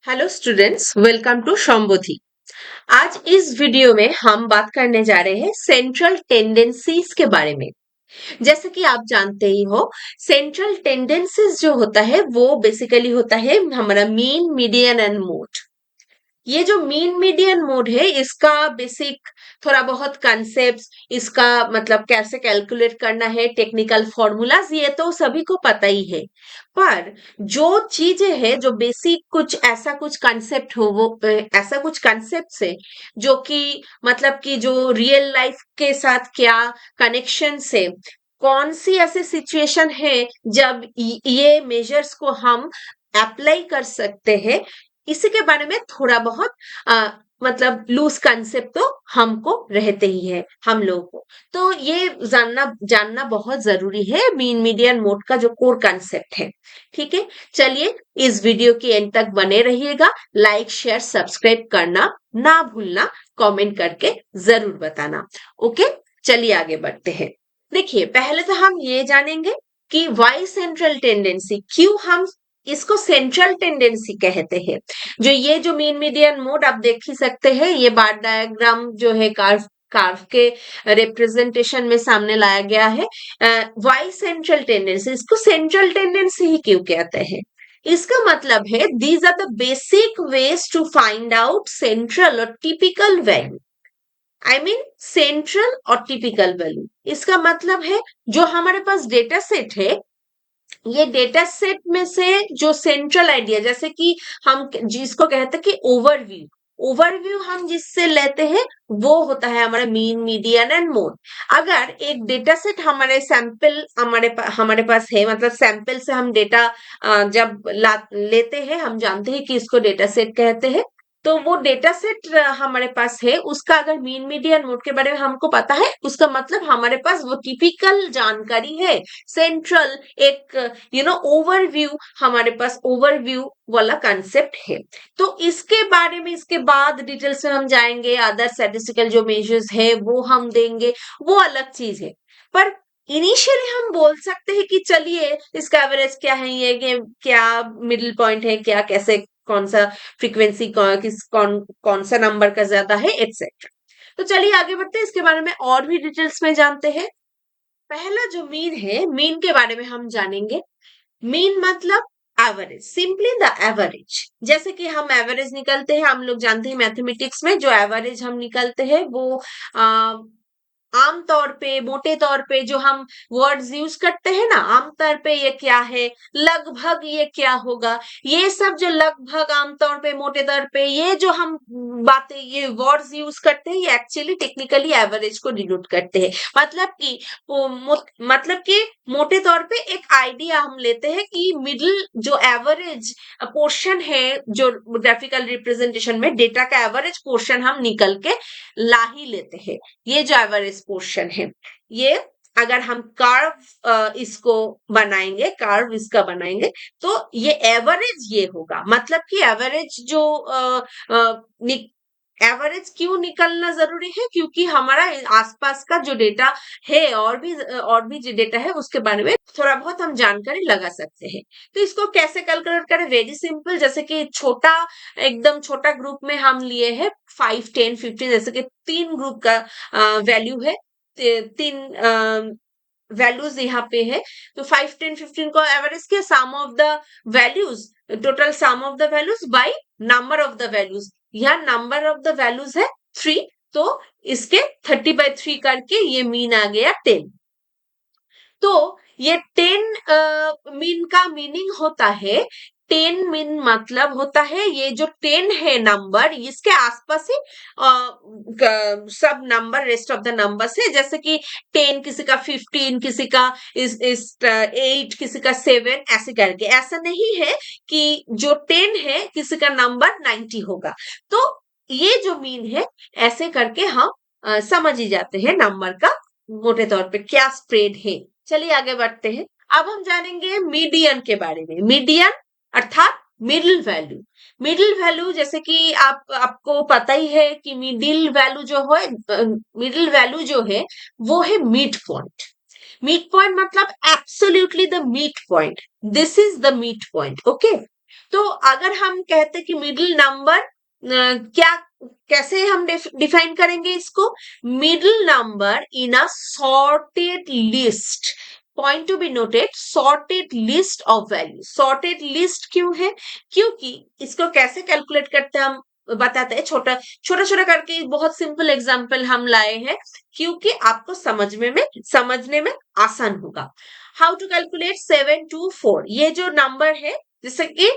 Hello students, welcome to Shambodhi. आज इस video में हम बात करने जा रहे हैं सेंट्रल टेंडेंसीज के बारे में। जैसे कि आप जानते ही हो, सेंट्रल टेंडेंसीज जो होता है वो बेसिकली होता है हमारा मीन, मीडियन एंड मोड। ये जो मीन मीडियन मोड है इसका बेसिक थोड़ा बहुत कंसेप्ट, इसका मतलब कैसे कैलकुलेट करना है, टेक्निकल फॉर्मूलाज ये तो सभी को पता ही है। पर जो चीजें है, जो बेसिक कुछ ऐसा कुछ कंसेप्ट हो, वो ऐसा कुछ कंसेप्ट है जो कि मतलब कि जो रियल लाइफ के साथ क्या कनेक्शन से, कौन सी ऐसी सिचुएशन है जब ये मेजर्स को हम अप्लाई कर सकते हैं, इसी के बारे में थोड़ा बहुत मतलब लूज कंसेप्ट तो हमको रहते ही है, हम लोगों को। तो ये जानना जानना बहुत जरूरी है, मीन मीडियन मोड का जो कोर कंसेप्ट है। ठीक है, चलिए इस वीडियो के एंड तक बने रहिएगा। लाइक शेयर सब्सक्राइब करना ना भूलना, कमेंट करके जरूर बताना। ओके, चलिए आगे बढ़ते हैं। देखिए, पहले तो हम ये जानेंगे कि वाई सेंट्रल टेंडेंसी, क्यों हम इसको सेंट्रल टेंडेंसी कहते हैं। जो ये जो मीन मीडियन मोड आप देख ही सकते हैं, ये बार डायग्राम जो है कार्व कार्व के रिप्रेजेंटेशन में सामने लाया गया है। वाई सेंट्रल टेंडेंसी, इसको सेंट्रल टेंडेंसी ही क्यों कहते हैं? इसका मतलब है these are the basic ways to find out central और typical value. I mean central और टिपिकल वैल्यू, इसका मतलब है जो हमारे पास डेटा सेट है, ये डेटा सेट में से जो सेंट्रल आइडिया, जैसे कि हम जिसको कहते हैं कि ओवरव्यू, ओवरव्यू हम जिससे लेते हैं वो होता है हमारा मीन, मीडियन एंड मोड। अगर एक डेटा सेट हमारे सैंपल हमारे पास है, मतलब सैंपल से हम डेटा जब लेते हैं, हम जानते हैं कि इसको डेटा सेट कहते हैं। तो वो डेटा सेट हमारे पास है, उसका अगर मीन मीडियन मोड के बारे में हमको पता है, उसका मतलब हमारे पास वो टिपिकल जानकारी है। सेंट्रल एक ओवरव्यू, हमारे पास ओवरव्यू वाला कंसेप्ट है। तो इसके बारे में इसके बाद डिटेल्स में हम जाएंगे, अदर स्टैटिस्टिकल जो मेजर्स है वो हम देंगे, वो अलग चीज है। पर इनिशियली हम बोल सकते हैं कि चलिए इसका एवरेज क्या है, ये क्या मिडिल पॉइंट है, क्या कैसे कौन सा फ्रीक्वेंसी कौन सा नंबर का ज्यादा है, एक्सेट्रा। तो चलिए आगे बढ़ते हैं, इसके बारे में और भी डिटेल्स में जानते हैं। पहला जो मीन है, मीन के बारे में हम जानेंगे। मीन मतलब एवरेज, सिंपली द एवरेज। जैसे कि हम एवरेज निकलते हैं, हम लोग जानते हैं मैथमेटिक्स में जो एवरेज हम निकलते हैं वो आमतौर पे, मोटे तौर पे जो हम वर्ड्स यूज करते हैं ना, आमतौर पे ये क्या है, लगभग ये क्या होगा, ये सब जो लगभग, आमतौर पे, मोटे तौर पे, ये जो हम बातें, ये वर्ड्स यूज करते हैं, ये एक्चुअली टेक्निकली एवरेज को डिनोट करते हैं। मतलब कि मतलब कि मोटे तौर पे एक आइडिया हम लेते हैं कि मिडिल जो एवरेज पोर्शन है, जो ग्राफिकल रिप्रेजेंटेशन में डेटा का एवरेज पोर्शन हम निकल के ला ही लेते हैं। ये जो एवरेज पोर्शन है, ये अगर हम कर्व इसको बनाएंगे, कर्व इसका बनाएंगे, तो ये एवरेज ये होगा। मतलब कि एवरेज जो एवरेज क्यों निकलना जरूरी है, क्योंकि हमारा आसपास का जो डेटा है, और भी जो डेटा है उसके बारे में थोड़ा बहुत हम जानकारी लगा सकते हैं। तो इसको कैसे कैलकुलेट करें? Very simple. जैसे कि छोटा, एकदम छोटा ग्रुप में हम लिए हैं 5, 10, 15, जैसे कि 3 ग्रुप का वैल्यू है, 3 वैल्यूज यहाँ पे है। तो 5, 10, 15 को एवरेज किया, sum of the values, total sum of the values by number of the values. यहाँ नंबर ऑफ द वैल्यूज है 3, तो इसके 30/3 करके ये मीन आ गया 10। तो ये 10 मीन का मीनिंग होता है, 10 मीन मतलब होता है ये जो 10 है नंबर, इसके आसपास ही सब number, rest of the numbers है। जैसे कि 10 किसी का 15, किसी का इस 8, किसी का 7, ऐसे करके। ऐसा नहीं है कि जो 10 है किसी का नंबर 90 होगा। तो ये जो मीन है, ऐसे करके हम समझ ही जाते हैं नंबर का मोटे तौर पे क्या स्प्रेड है। चलिए आगे बढ़ते हैं। अब हम जानेंगे मीडियन के बारे में। मीडियन अर्थात मिडिल वैल्यू। मिडिल वैल्यू, जैसे कि आपको पता ही है कि मिडिल वैल्यू जो है वो है मिड पॉइंट। मिड पॉइंट मतलब absolutely the mid point, this is the mid point. Okay, तो अगर हम कहते कि मिडिल नंबर क्या कैसे हम डिफाइन करेंगे इसको? Middle number in a sorted list, point to be noted, sorted list of value. Sorted list क्यों है? क्योंकि इसको कैसे कैलकुलेट करते हैं हम बताते हैं, छोटा छोटा छोटा करके बहुत सिंपल एग्जांपल हम लाए हैं क्योंकि आपको समझने में आसान होगा। How to calculate 724? ये जो नंबर है, जैसे कि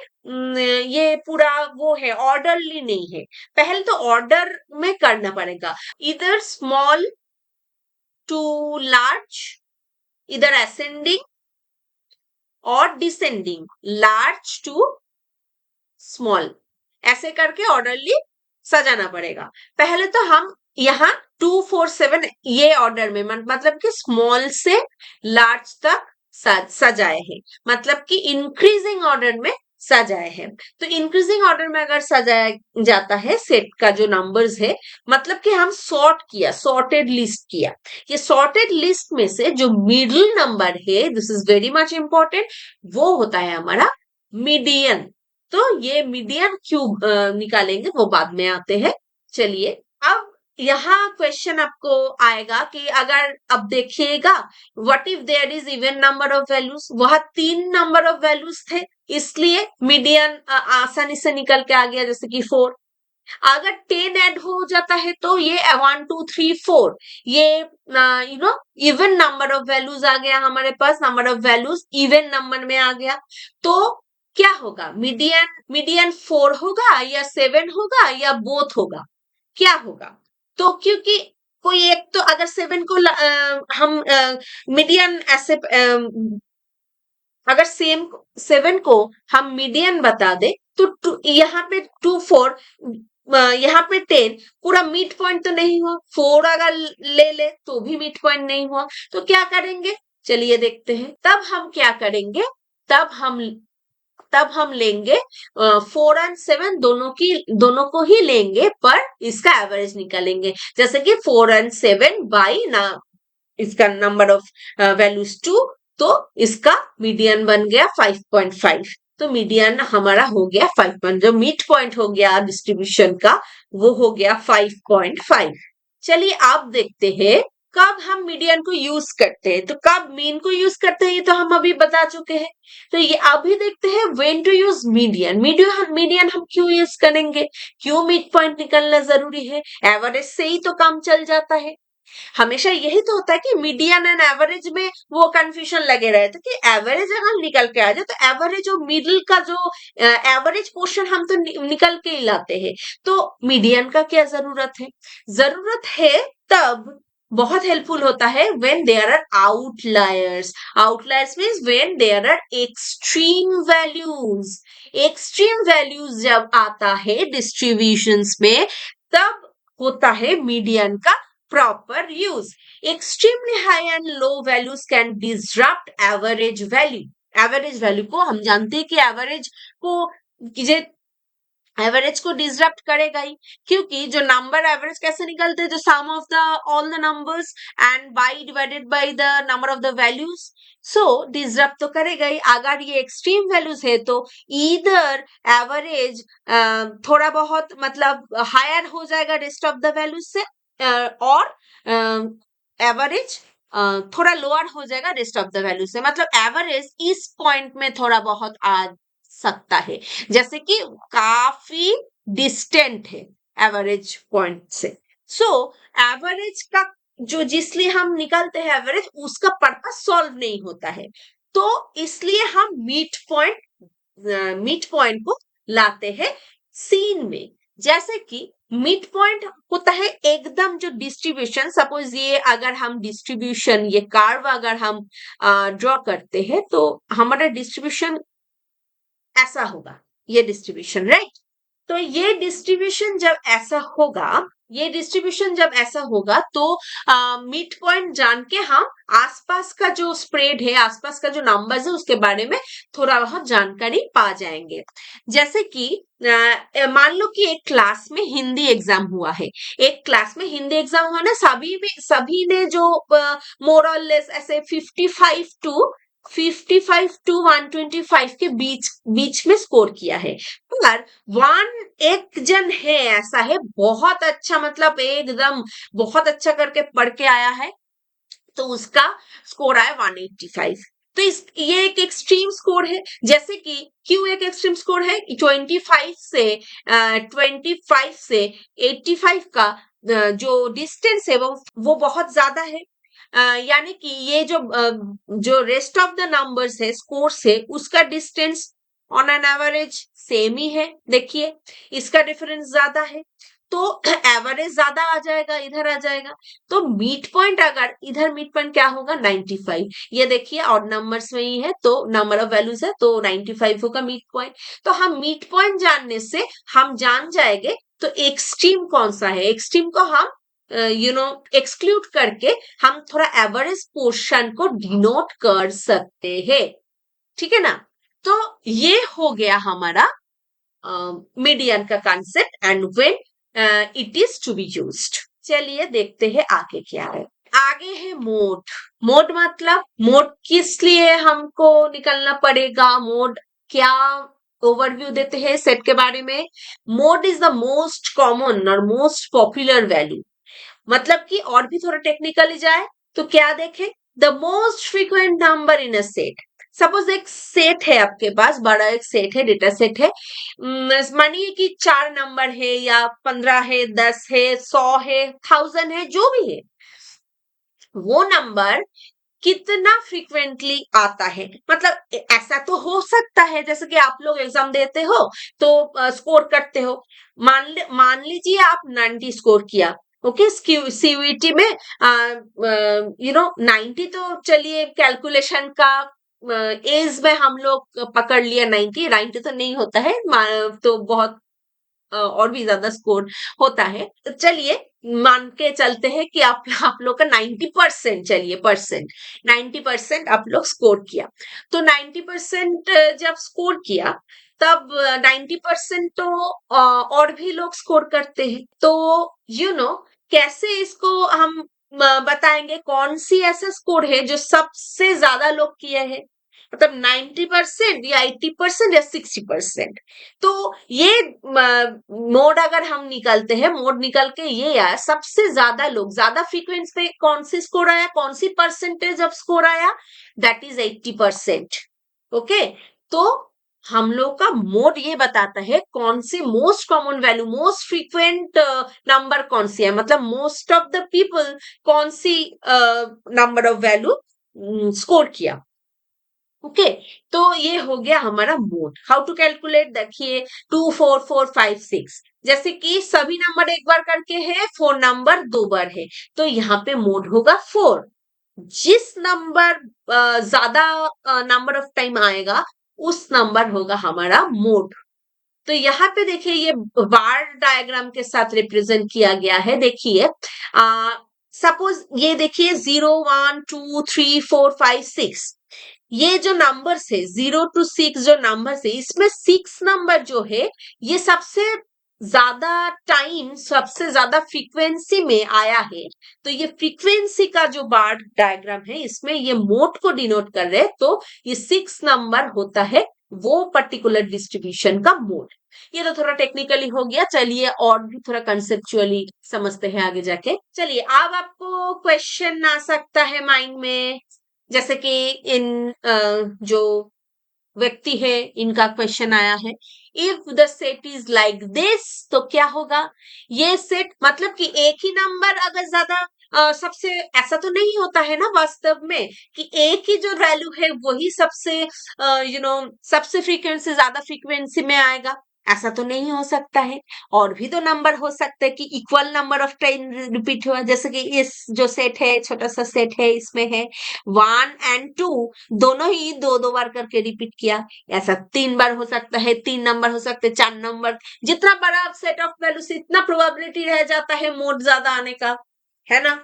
ये पूरा वो है, ऑर्डरली नहीं है, पहले तो ऑर्डर में करना पड़ेगा, इधर स्मॉल टू लार्ज, इधर असेंडिंग और डिसेंडिंग, लार्ज टू स्मॉल, ऐसे करके ऑर्डरली सजाना पड़ेगा। पहले तो हम यहाँ 247 ये ऑर्डर में मतलब कि स्मॉल से लार्ज तक सजाए हैं, मतलब कि इंक्रीजिंग ऑर्डर में सजाए हैं। तो इंक्रीजिंग ऑर्डर में अगर सजाया जाता है सेट का जो नंबर्स है, मतलब कि हम सॉर्ट किया, सॉर्टेड लिस्ट किया। ये सॉर्टेड लिस्ट में से जो मिडिल नंबर है, this is very much important, वो होता है हमारा मीडियन। तो ये मीडियन क्यूब निकालेंगे, वो बाद में आते हैं। चलिए, अब यहाँ क्वेश्चन आपको आएगा कि अगर अब देखिएगा, what if there is even number of values? वहां 3 नंबर ऑफ वैल्यूज थे, इसलिए मीडियन आसानी से निकल के आ गया, जैसे कि 4। अगर 10 ऐड हो जाता है तो ये 1 2 3 4, ये इवन नंबर ऑफ वैल्यूज आ गया हमारे पास, number of values even number में आ गया। तो क्या होगा? मीडियन मीडियन 4 होगा या 7 होगा या बोथ होगा? क्या होगा? तो क्योंकि कोई एक तो, अगर 7 को हम मीडियन ऐसे अगर 7 को हम मीडियन बता दे तो यहाँ पे 2 4, यहाँ पे 10, पूरा मिड पॉइंट तो नहीं हुआ। 4 अगर ले तो भी मिड पॉइंट नहीं हुआ। तो क्या करेंगे? चलिए देखते हैं। तब हम क्या करेंगे? तब हम लेंगे 4 एंड 7 दोनों को ही लेंगे, पर इसका एवरेज निकालेंगे। जैसे कि 4 एंड 7 बाई ना, इसका नंबर ऑफ वैल्यूज 2, तो इसका मीडियन बन गया 5.5। तो मीडियन हमारा हो गया 5, जो मिड पॉइंट हो गया डिस्ट्रीब्यूशन का, वो हो गया 5.5। चलिए आप देखते हैं कब हम मीडियन को यूज करते हैं। तो कब मीन को यूज करते हैं ये तो हम अभी बता चुके हैं। तो ये अभी देखते हैं when to use median. Median हम क्यों यूज करेंगे? क्यों मिड पॉइंट निकलना जरूरी है? एवरेज से ही तो काम चल जाता है। हमेशा यही तो होता है कि मीडियन एंड एवरेज में वो कंफ्यूजन लगे रहते कि एवरेज अगर निकल के आ जाए तो एवरेज और मिडिल का जो एवरेज पोर्शन हम तो निकल के ही लाते हैं। तो मीडियन का क्या जरूरत है? जरूरत है तब बहुत हेल्पफुल होता है when there are outliers. Outliers means when there are extreme values. Extreme values जब आता है डिस्ट्रीब्यूशंस में, तब होता है मीडियन का proper use. Extremely high and low values can disrupt average value. Average value को हम जानते हैं कि एवरेज को डिसरप्ट करेगा ही, क्योंकि जो नंबर एवरेज कैसे निकलते हैं? जो sum of the all the numbers and by divided by the number of the values, so disrupt तो करेगा ही। अगर ये एक्सट्रीम वैल्यूज है तो इधर एवरेज थोड़ा बहुत मतलब हायर हो जाएगा रेस्ट ऑफ द वैल्यूज से, और एवरेज थोड़ा लोअर हो जाएगा रेस्ट ऑफ द वैल्यू से। मतलब एवरेज इस पॉइंट में थोड़ा बहुत आ सकता है, जैसे कि काफी डिस्टेंट है एवरेज पॉइंट से। सो एवरेज का जो जिसलिए हम निकालते हैं एवरेज, उसका पर्पस सॉल्व नहीं होता है, तो इसलिए हम मिड पॉइंट को लाते हैं सीन में। जैसे कि मिड पॉइंट होता है एकदम जो डिस्ट्रीब्यूशन, सपोज ये अगर हम डिस्ट्रीब्यूशन, ये कार्व अगर हम ड्रॉ करते हैं तो हमारा डिस्ट्रीब्यूशन ऐसा होगा, ये डिस्ट्रीब्यूशन, राइट? तो ये डिस्ट्रीब्यूशन जब ऐसा होगा तो मिड पॉइंट जान के हम आसपास का जो स्प्रेड है, आसपास का जो नंबर्स है, उसके बारे में थोड़ा बहुत जानकारी पा जाएंगे। जैसे कि मान लो कि एक क्लास में हिंदी एग्जाम हुआ है। एक क्लास में हिंदी एग्जाम हुआ ना, सभी ने जो मोर और लेस ऐसे 55 टू 55 टू 125 के बीच बीच में स्कोर किया है। पर एक जन है ऐसा है बहुत अच्छा, मतलब एकदम बहुत अच्छा करके पढ़ के आया है, तो उसका स्कोर आया 185। तो ये एक एक्सट्रीम स्कोर है। जैसे कि क्यों एक एक्सट्रीम स्कोर है, 25 से 85 का जो डिस्टेंस है वो बहुत ज्यादा है। यानी कि ये जो रेस्ट ऑफ द नंबर्स है, स्कोर्स है, उसका distance on an average same ही है। देखिए इसका डिफरेंस ज्यादा है, तो एवरेज ज्यादा आ जाएगा, इधर आ जाएगा। तो मीट पॉइंट, अगर इधर मीट पॉइंट क्या होगा 95। ये देखिए ऑड नंबर्स में ही है तो नंबर ऑफ वैल्यूज है तो 95 होगा मीट पॉइंट। तो हम मीट पॉइंट जानने से हम जान जाएंगे तो एक्सट्रीम कौन सा है। एक्सट्रीम को हम एक्सक्लूड करके हम थोड़ा एवरेज पोर्शन को डिनोट कर सकते हैं, ठीक है ना। तो ये हो गया हमारा मीडियन का concept and when it is to be used. चलिए देखते हैं आगे क्या है। आगे है मोड। मोड मतलब मोड किस लिए हमको निकलना पड़ेगा, मोड क्या, ओवरव्यू देते हैं सेट के बारे में। Mode is the most common और मोस्ट पॉपुलर वैल्यू। मतलब कि और भी थोड़ा टेक्निकली जाए तो क्या देखें, the most frequent number in a set. Suppose एक सेट है आपके पास, बड़ा एक सेट है, डेटा सेट है। मानिए कि 4 नंबर है या 15 है, 10 है, 100 है, 1000 है, जो भी है, वो नंबर कितना फ्रीक्वेंटली आता है। मतलब ऐसा तो हो सकता है जैसे कि आप लोग एग्जाम देते हो तो स्कोर करते हो। मान लीजिए आप 90 स्कोर किया, ओके, सीयूईटी में 90। तो चलिए कैलकुलेशन का एज में हम लोग पकड़ लिया 90 तो नहीं होता है, तो बहुत और भी ज्यादा स्कोर होता है। तो चलिए मान के चलते हैं कि आप लोग का 90%, चलिए परसेंट, 90% आप लोग स्कोर किया। तो 90% जब स्कोर किया तब 90% तो और भी लोग स्कोर करते हैं। तो कैसे इसको हम बताएंगे कौन सी ऐसा स्कोर है जो सबसे ज्यादा लोग किए हैं, मतलब 90% या 80% या 60%। तो ये मोड अगर हम निकलते हैं, मोड निकल के ये आया सबसे ज्यादा लोग, ज्यादा फ्रीक्वेंसी पे कौन सी स्कोर आया, कौन सी परसेंटेज ऑफ स्कोर आया, दैट इज 80%। ओके, तो हम लोग का मोड ये बताता है कौन सी most common value, most frequent number कौन सी है, मतलब मोस्ट ऑफ द पीपल कौन सी नंबर ऑफ वैल्यू स्कोर किया। ओके, तो ये हो गया हमारा मोड। हाउ टू कैलकुलेट, देखिए 2 4 4 5 6, जैसे कि सभी नंबर एक बार करके है, 4 नंबर 2 बार है, तो यहाँ पे मोड होगा 4। जिस नंबर ज्यादा नंबर ऑफ टाइम आएगा उस नंबर होगा हमारा मोड। तो यहाँ पे देखिए ये बार डायग्राम के साथ रिप्रेजेंट किया गया है। देखिए सपोज ये देखिए 0 1 2 3 4 5 6, ये जो नंबर्स है 0 to 6 जो नंबर्स है, इसमें 6 नंबर जो है ये सबसे ज्यादा टाइम, सबसे ज्यादा फ्रीक्वेंसी में आया है। तो ये फ्रीक्वेंसी का जो बार डायग्राम है इसमें ये मोड को डिनोट कर रहे हैं, तो ये 6 नंबर होता है वो पर्टिकुलर डिस्ट्रीब्यूशन का मोड। ये तो थोड़ा टेक्निकली हो गया, चलिए और भी थोड़ा कंसेप्चुअली समझते हैं आगे जाके। चलिए अब आपको क्वेश्चन आ सकता है माइंड में, जैसे कि जो व्यक्ति है इनका क्वेश्चन आया है, if the set is like this, तो क्या होगा। ये सेट मतलब कि एक ही नंबर अगर ज्यादा सबसे, ऐसा तो नहीं होता है ना वास्तव में कि एक ही जो वैल्यू है वही सबसे सबसे फ्रीक्वेंसी, ज्यादा फ्रीक्वेंसी में आएगा, ऐसा तो नहीं हो सकता है। और भी तो नंबर हो सकते हैं कि equal number of time repeat हुआ, जैसे कि इस जो सेट है, छोटा सा सेट है, इसमें है 1 and 2, दोनों ही 2 2 बार करके रिपीट किया। ऐसा 3 बार हो सकता है, 3 नंबर हो सकते हैं, 4 नंबर। जितना बड़ा सेट ऑफ वैल्यू से इतना प्रोबेबिलिटी रह जाता है मोड ज्यादा आने का, है ना।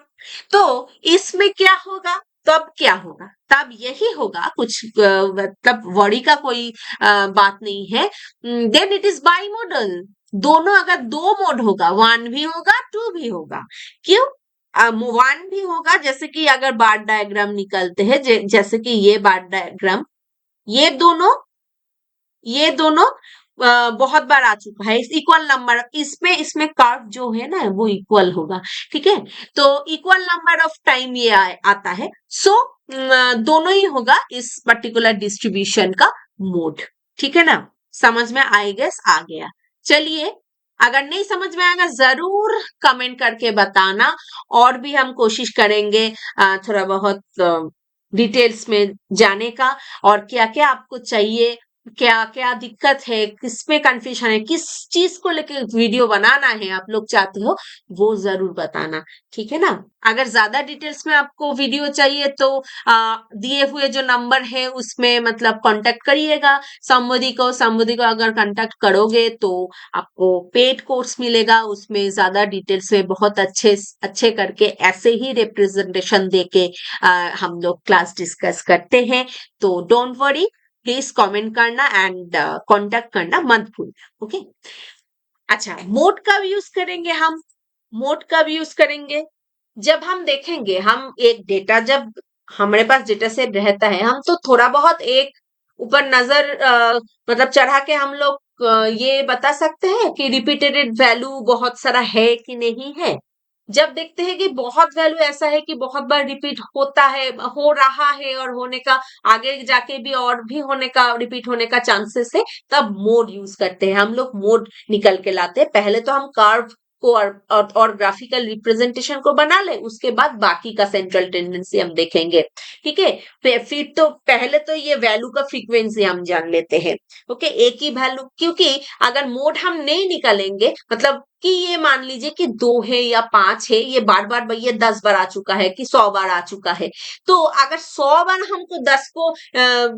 तो इसमें क्या होगा, तब क्या होगा, तब यही होगा, कुछ मतलब वरी का कोई बात नहीं है। Then it is bimodal. दोनों अगर 2 मोड होगा, 1 भी होगा 2 भी होगा। क्यों, वन भी होगा, जैसे कि अगर बार डायग्राम निकलते हैं, जैसे कि ये बार डायग्राम, ये दोनों ये दोनों बहुत बार आ चुका है। इस इक्वल नंबर इसमें इसमें कर्व जो है ना वो इक्वल होगा। ठीक है, तो इक्वल नंबर ऑफ टाइम ये आता है। सो दोनों ही होगा इस पर्टिकुलर डिस्ट्रीब्यूशन का मोड। ठीक है ना, समझ में आई गेस आ गया। चलिए, अगर नहीं समझ में आएगा जरूर कमेंट करके बताना, और भी हम कोशिश करेंगे थोड़ा बहुत डिटेल्स में जाने का, और क्या क्या आपको चाहिए, क्या क्या दिक्कत है, किसमें कंफ्यूजन है, किस चीज को लेके वीडियो बनाना है आप लोग चाहते हो, वो जरूर बताना। ठीक है ना, अगर ज्यादा डिटेल्स में आपको वीडियो चाहिए तो दिए हुए जो नंबर है उसमें मतलब कांटेक्ट करिएगा संबोधि को अगर कांटेक्ट करोगे तो आपको पेड कोर्स मिलेगा, उसमें ज्यादा डिटेल्स में बहुत अच्छे अच्छे करके ऐसे ही रिप्रेजेंटेशन देके हम लोग क्लास डिस्कस करते हैं। तो डोंट वरी, प्लीज कमेंट करना एंड कांटेक्ट करना मत भूलना। ओके, अच्छा, मोड कब यूज करेंगे हम? मोड कब यूज करेंगे? जब हम देखेंगे, हम एक डेटा जब हमारे पास डेटा सेट रहता है, हम तो थोड़ा बहुत एक ऊपर नजर मतलब चढ़ा के हम लोग ये बता सकते हैं कि रिपीटेड वैल्यू बहुत सारा है कि नहीं है। जब देखते हैं कि बहुत वैल्यू ऐसा है कि बहुत बार रिपीट होता है, हो रहा है, और होने का आगे जाके भी और भी होने का, रिपीट होने का चांसेस है, तब मोड यूज करते हैं हम लोग। मोड निकल के लाते हैं। पहले तो हम कर्व को और ग्राफिकल रिप्रेजेंटेशन को बना ले, उसके बाद बाकी का सेंट्रल टेंडेंसी हम देखेंगे। ठीक है, फिर तो पहले तो ये वैल्यू का फ्रीक्वेंसी हम जान लेते हैं। ओके, एक ही वैल्यू, क्योंकि अगर मोड हम नहीं निकालेंगे, मतलब कि ये मान लीजिए कि 2 है या 5 है, ये बार बार ये 10 बार आ चुका है कि 100 बार आ चुका है, तो अगर 100 बार हमको 10 को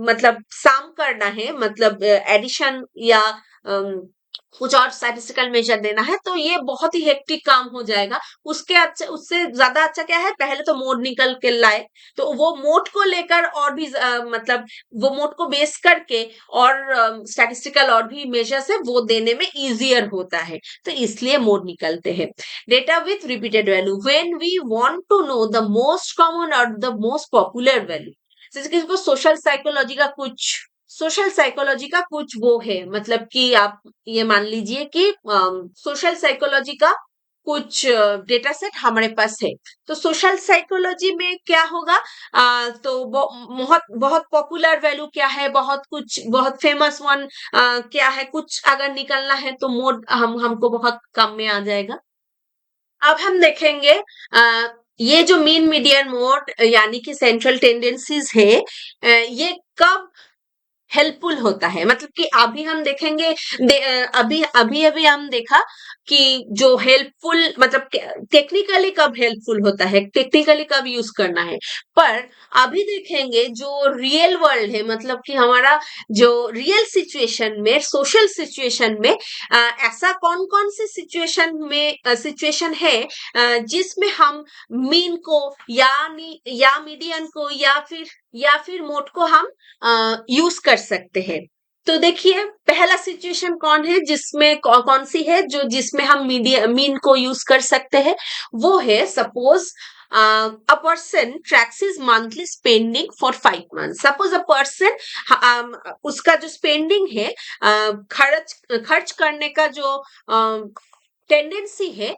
मतलब सम करना है, मतलब एडिशन या कुछ और स्टैटिस्टिकल मेजर देना है, तो ये बहुत ही हेक्टिक काम हो जाएगा। उसके अच्छा, उससे ज्यादा अच्छा क्या है, पहले तो मोड निकल के लाए, तो वो मोड को लेकर और भी मतलब वो मोड को बेस करके और स्टैटिस्टिकल और भी मेजर्स है वो देने में इजियर होता है, तो इसलिए मोड निकलते हैं। Data with repeated value, when we want to know the most common और द मोस्ट पॉपुलर वैल्यू, जैसे कि सोशल साइकोलॉजी का कुछ वो है, मतलब कि आप ये मान लीजिए कि सोशल साइकोलॉजी का कुछ डेटा सेट हमारे पास है। तो सोशल साइकोलॉजी में क्या होगा, तो बहुत बहुत पॉपुलर वैल्यू क्या है, बहुत कुछ बहुत फेमस वन क्या है, कुछ अगर निकलना है तो मोड हमको बहुत कम में आ जाएगा। अब हम देखेंगे ये जो मीन मीडियन मोड यानी कि सेंट्रल टेंडेंसीज है, ये कब हेल्पफुल होता है, मतलब कि अभी हम देखेंगे, अभी अभी अभी हम देखा कि जो हेल्पफुल, मतलब टेक्निकली कब हेल्पफुल होता है, टेक्निकली कब यूज करना है। पर अभी देखेंगे जो रियल वर्ल्ड है, मतलब कि हमारा जो रियल सिचुएशन में, सोशल सिचुएशन में ऐसा कौन कौन से सिचुएशन है जिसमें हम मीन को या मीडियन को या फिर मोड को हम यूज कर सकते हैं। तो देखिए, पहला सिचुएशन कौन है जिसमें कौन सी है जो जिसमें हम मीन को यूज कर सकते हैं, वो है suppose a person tracks his monthly spending for 5 month. Suppose a person, उसका जो स्पेंडिंग है, खर्च खर्च करने का जो टेंडेंसी है,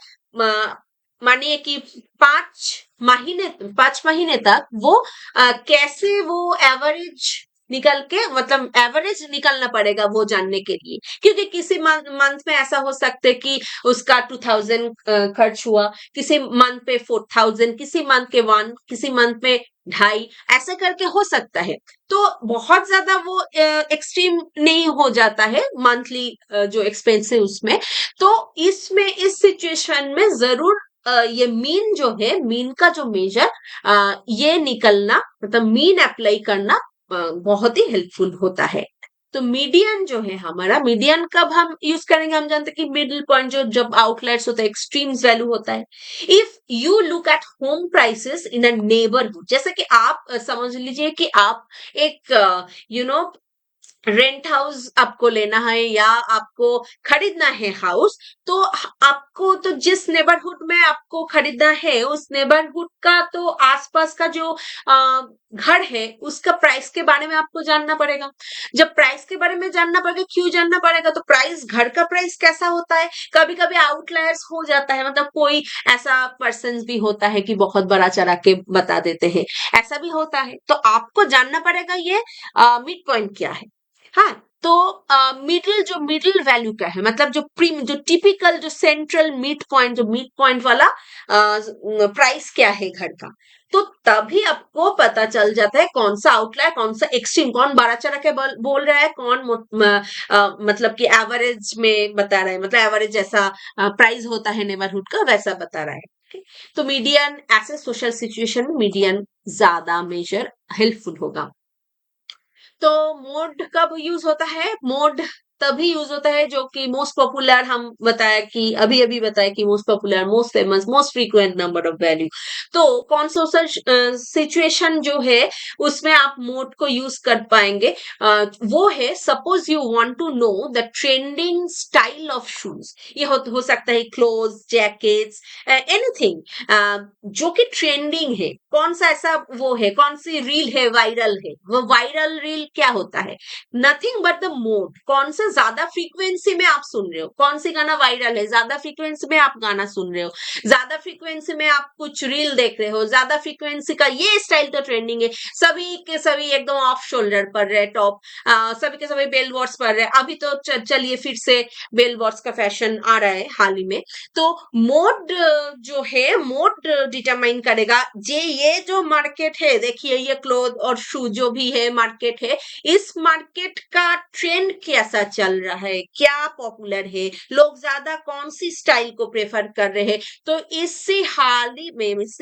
मानिए कि 5 महीने तक वो कैसे वो एवरेज निकल के, मतलब एवरेज निकलना पड़ेगा वो जानने के लिए, क्योंकि किसी मंथ में ऐसा हो सकता है कि उसका 2000 खर्च हुआ, किसी मंथ पे 4000, किसी मंथ के 1, किसी मंथ में 2.5, ऐसे करके हो सकता है। तो बहुत ज्यादा वो एक्सट्रीम नहीं हो जाता है मंथली जो एक्सपेंस है उसमें। तो इस सिचुएशन में जरूर ये मीन जो है, मीन का जो मेजर ये निकलना, मतलब मीन अप्लाई करना बहुत ही हेल्पफुल होता है। तो मीडियन जो है हमारा, मीडियन कब हम यूज करेंगे, हम जानते हैं कि मिडिल पॉइंट जो जब आउटलायर्स होता है, एक्सट्रीम्स वैल्यू होता है। If you look at home prices in a neighbourhood, जैसे कि आप समझ लीजिए कि आप एक यू नो रेंट हाउस आपको लेना है या आपको खरीदना है हाउस, तो आपको तो जिस नेबरहुड में आपको खरीदना है उस नेबरहुड का तो आसपास का जो घर है उसका प्राइस के बारे में आपको जानना पड़ेगा। जब प्राइस के बारे में जानना पड़ेगा, क्यों जानना पड़ेगा, तो प्राइस, घर का प्राइस कैसा होता है, कभी कभी आउटलायर्स हो जाता है, मतलब कोई ऐसा पर्सन भी होता है कि बहुत बड़ा चढ़ा के बता देते हैं, ऐसा भी होता है। तो आपको जानना पड़ेगा ये मिड पॉइंट क्या है। हाँ, तो मिडिल वैल्यू क्या है, मतलब जो टिपिकल जो सेंट्रल मिड पॉइंट वाला प्राइस क्या है घर का। तो तभी आपको पता चल जाता है कौन सा आउटलायर, कौन सा एक्सट्रीम, कौन बारह चढ़ा के बोल रहा है, कौन मतलब कि एवरेज में बता रहा है, मतलब एवरेज जैसा प्राइस होता है नेबरहुड का वैसा बता रहा है। Okay? तो मीडियन, ऐसे सोशल सिचुएशन में मीडियन ज्यादा मेजर हेल्पफुल होगा। तो मोड कब यूज होता है, मोड तभी यूज होता है जो कि मोस्ट पॉपुलर, हम बताया कि अभी अभी बताया कि most popular, most famous, most frequent number of value. तो कौन सोशल सिचुएशन जो है उसमें आप मोड को यूज कर पाएंगे, वो है suppose you want to know the trending style of shoes. ये हो सकता है क्लोथ, जैकेट्स, एनीथिंग जो कि ट्रेंडिंग है, कौन सा ऐसा वो है, कौन सी रील है वायरल है, वो वायरल रील क्या होता है, नथिंग बट द मोड, कौन सा ज्यादा फ्रीक्वेंसी में आप सुन रहे हो, कौन सी गाना वायरल है, ज्यादा फ्रीक्वेंसी में आप गाना सुन रहे हो, ज्यादा फ्रीक्वेंसी में आप कुछ रील देख रहे हो, ज्यादा फ्रीक्वेंसी का ये स्टाइल तो ट्रेंडिंग है, सभी के सभी एकदम ऑफ शोल्डर पर रहे टॉप, सभी के सभी बेल बॉट्स पर रहे, अभी तो चलिए फिर से बेल बॉट्स का फैशन आ रहा है हाल ही में। तो मोड जो है, मोड डिटरमाइन करेगा ये जो मार्केट है, देखिए ये क्लोथ और शू जो भी है मार्केट है, इस मार्केट का ट्रेंड कैसा चल रहा है, क्या पॉपुलर है, लोग ज्यादा कौन सी स्टाइल को प्रेफर कर रहे हैं। तो इसी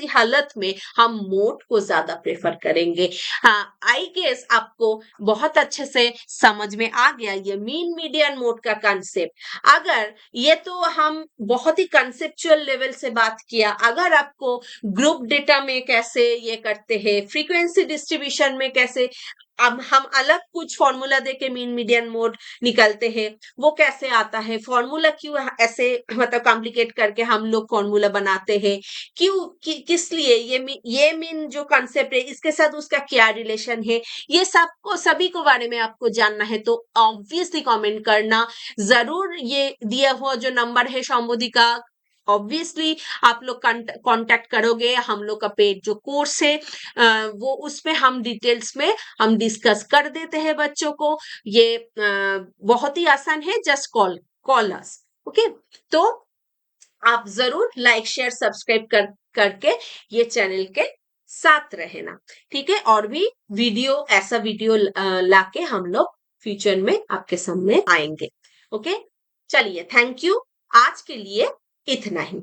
हालत में हम मोड को ज्यादा प्रेफर करेंगे। हाँ, आई गेस आपको बहुत अच्छे से समझ में आ गया ये मीन मीडियन मोड का कंसेप्ट। अगर ये तो हम बहुत ही कंसेप्चुअल लेवल से बात किया, अगर आपको ग्रुप डेटा में कैसे ये करते हैं, फ्रीक्वेंसी डिस्ट्रीब्यूशन में कैसे अब हम अलग कुछ फॉर्मूला देके मीन मीडियन मोड निकालते हैं, वो कैसे आता है, फॉर्मूला क्यों ऐसे मतलब कॉम्प्लिकेट करके हम लोग फॉर्मूला बनाते हैं, क्यों किस लिए ये मीन जो कंसेप्ट है इसके साथ उसका क्या रिलेशन है, ये सबको सभी को बारे में आपको जानना है तो ऑब्वियसली कमेंट करना जरूर। ये दिया हुआ जो नंबर है शंभुदी का, ऑब्वियसली आप लोग कांटेक्ट करोगे, हम लोग का पेड जो कोर्स है वो उसमें हम डिटेल्स में हम डिस्कस कर देते हैं बच्चों को। ये बहुत ही आसान है, जस्ट कॉल अस। ओके, तो आप जरूर लाइक शेयर सब्सक्राइब करके ये चैनल के साथ रहना, ठीक है। और भी ऐसा वीडियो लाके हम लोग फ्यूचर में आपके सामने आएंगे। ओके, चलिए, थैंक यू, आज के लिए इतना ही।